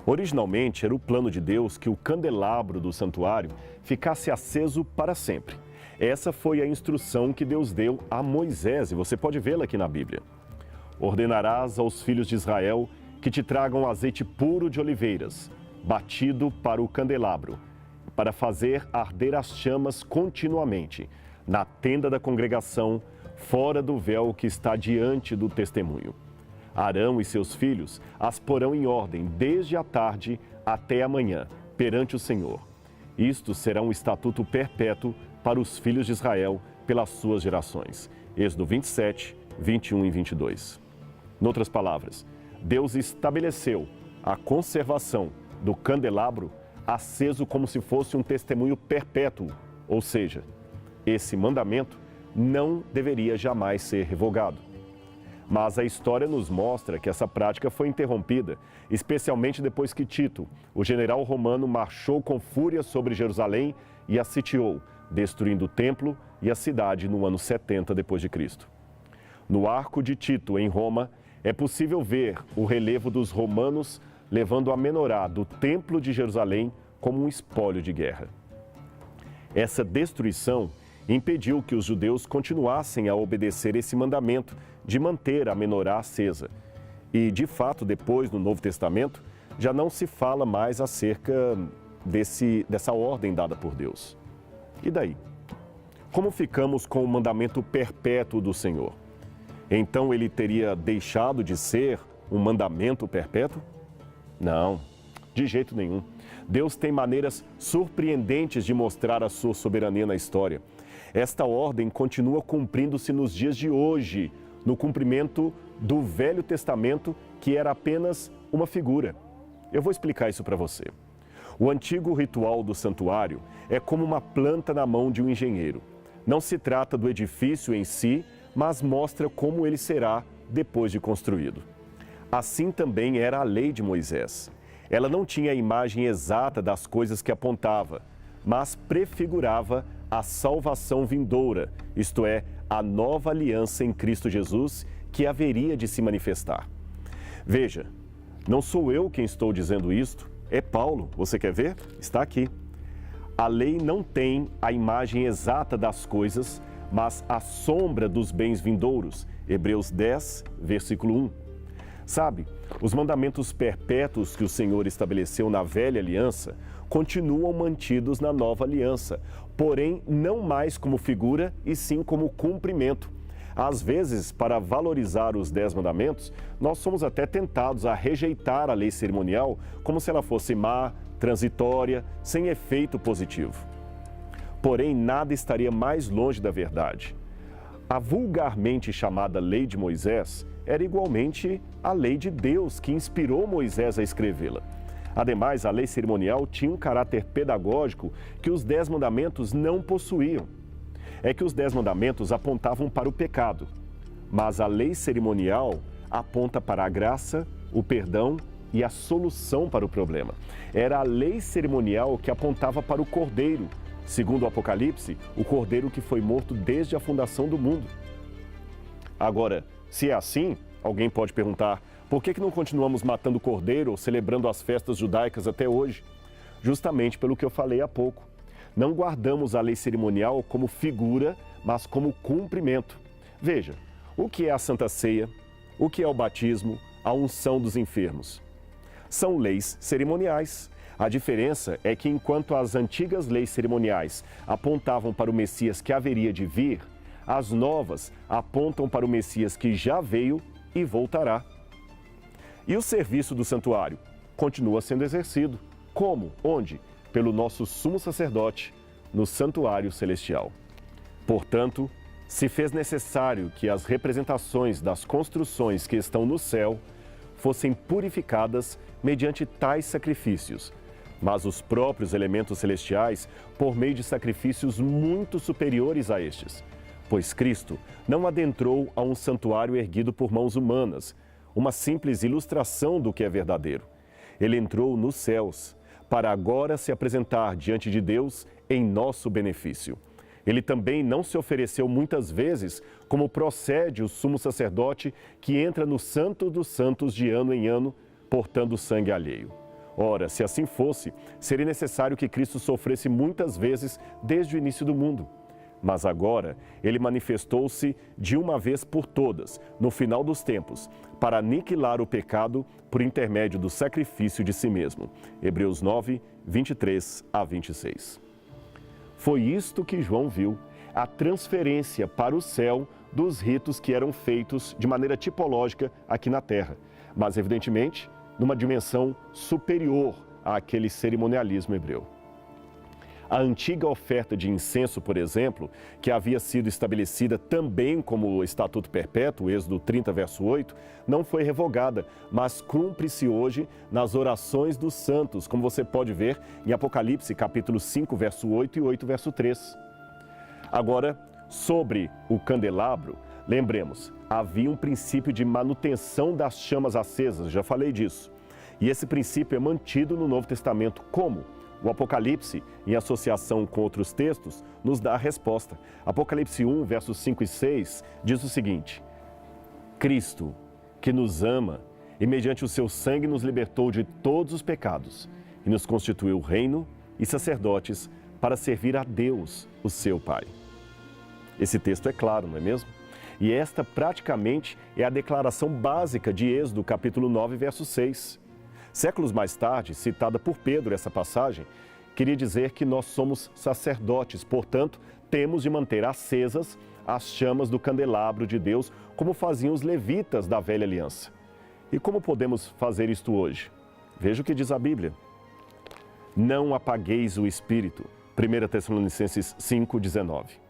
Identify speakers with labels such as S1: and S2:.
S1: Originalmente, era o plano de Deus que o candelabro do santuário ficasse aceso para sempre. Essa foi a instrução que Deus deu a Moisés, e você pode vê-la aqui na Bíblia. Ordenarás aos filhos de Israel que te tragam azeite puro de oliveiras, batido para o candelabro, para fazer arder as chamas continuamente, na tenda da congregação, fora do véu que está diante do testemunho. Arão e seus filhos as porão em ordem desde a tarde até a manhã, perante o Senhor. Isto será um estatuto perpétuo para os filhos de Israel pelas suas gerações. Êxodo 27, 21 e 22. Noutras palavras, Deus estabeleceu a conservação do candelabro aceso como se fosse um testemunho perpétuo, ou seja, esse mandamento não deveria jamais ser revogado. Mas a história nos mostra que essa prática foi interrompida, especialmente depois que Tito, o general romano, marchou com fúria sobre Jerusalém e a sitiou, destruindo o templo e a cidade no ano 70 d.C. No arco de Tito, em Roma, é possível ver o relevo dos romanos levando a menorá do templo de Jerusalém como um espólio de guerra. Essa destruição impediu que os judeus continuassem a obedecer esse mandamento de manter a menorá acesa. E, de fato, depois, no Novo Testamento, já não se fala mais acerca dessa ordem dada por Deus. E daí? Como ficamos com o mandamento perpétuo do Senhor? Então ele teria deixado de ser um mandamento perpétuo? Não, de jeito nenhum. Deus tem maneiras surpreendentes de mostrar a sua soberania na história. Esta ordem continua cumprindo-se nos dias de hoje, no cumprimento do Velho Testamento, que era apenas uma figura. Eu vou explicar isso para você. O antigo ritual do santuário é como uma planta na mão de um engenheiro. Não se trata do edifício em si, mas mostra como ele será depois de construído. Assim também era a lei de Moisés. Ela não tinha a imagem exata das coisas que apontava, mas prefigurava a salvação vindoura, isto é, a nova aliança em Cristo Jesus que haveria de se manifestar. Veja, não sou eu quem estou dizendo isto, é Paulo. Você quer ver? Está aqui. A lei não tem a imagem exata das coisas, mas a sombra dos bens vindouros. Hebreus 10, versículo 1. Sabe, os mandamentos perpétuos que o Senhor estabeleceu na velha aliança continuam mantidos na nova aliança, porém não mais como figura e sim como cumprimento. Às vezes, para valorizar os 10 mandamentos, nós somos até tentados a rejeitar a lei cerimonial como se ela fosse má, transitória, sem efeito positivo. Porém, nada estaria mais longe da verdade. A vulgarmente chamada Lei de Moisés era igualmente a lei de Deus que inspirou Moisés a escrevê-la. Ademais, a lei cerimonial tinha um caráter pedagógico que os 10 mandamentos não possuíam. É que os 10 mandamentos apontavam para o pecado, mas a lei cerimonial aponta para a graça, o perdão e a solução para o problema. Era a lei cerimonial que apontava para o Cordeiro, segundo o Apocalipse, o Cordeiro que foi morto desde a fundação do mundo. Agora, se é assim, alguém pode perguntar, por que não continuamos matando o Cordeiro ou celebrando as festas judaicas até hoje? Justamente pelo que eu falei há pouco. Não guardamos a lei cerimonial como figura, mas como cumprimento. Veja, o que é a Santa Ceia? O que é o batismo? A unção dos enfermos? São leis cerimoniais. A diferença é que enquanto as antigas leis cerimoniais apontavam para o Messias que haveria de vir, as novas apontam para o Messias que já veio e voltará. E o serviço do santuário continua sendo exercido. Como? Onde? Pelo nosso sumo sacerdote, no santuário celestial. Portanto, se fez necessário que as representações das construções que estão no céu fossem purificadas mediante tais sacrifícios, mas os próprios elementos celestiais por meio de sacrifícios muito superiores a estes. Pois Cristo não adentrou a um santuário erguido por mãos humanas, uma simples ilustração do que é verdadeiro. Ele entrou nos céus, para agora se apresentar diante de Deus em nosso benefício. Ele também não se ofereceu muitas vezes, como procede o sumo sacerdote que entra no Santo dos Santos de ano em ano, portando sangue alheio. Ora, se assim fosse, seria necessário que Cristo sofresse muitas vezes desde o início do mundo. Mas agora, ele manifestou-se de uma vez por todas, no final dos tempos, para aniquilar o pecado por intermédio do sacrifício de si mesmo. Hebreus 9, 23 a 26. Foi isto que João viu, a transferência para o céu dos ritos que eram feitos de maneira tipológica aqui na terra, mas evidentemente numa dimensão superior àquele cerimonialismo hebreu. A antiga oferta de incenso, por exemplo, que havia sido estabelecida também como estatuto perpétuo, Êxodo 30, verso 8, não foi revogada, mas cumpre-se hoje nas orações dos santos, como você pode ver em Apocalipse, capítulo 5, verso 8 e 8, verso 3. Agora, sobre o candelabro, lembremos, havia um princípio de manutenção das chamas acesas, já falei disso. E esse princípio é mantido no Novo Testamento como? O Apocalipse, em associação com outros textos, nos dá a resposta. Apocalipse 1, versos 5 e 6, diz o seguinte: Cristo, que nos ama e mediante o seu sangue nos libertou de todos os pecados e nos constituiu reino e sacerdotes para servir a Deus, o seu Pai. Esse texto é claro, não é mesmo? E esta praticamente é a declaração básica de Êxodo, capítulo 9, verso 6. Séculos mais tarde, citada por Pedro essa passagem, queria dizer que nós somos sacerdotes, portanto, temos de manter acesas as chamas do candelabro de Deus, como faziam os levitas da velha aliança. E como podemos fazer isto hoje? Veja o que diz a Bíblia. Não apagueis o Espírito. 1 Tessalonicenses 5, 19.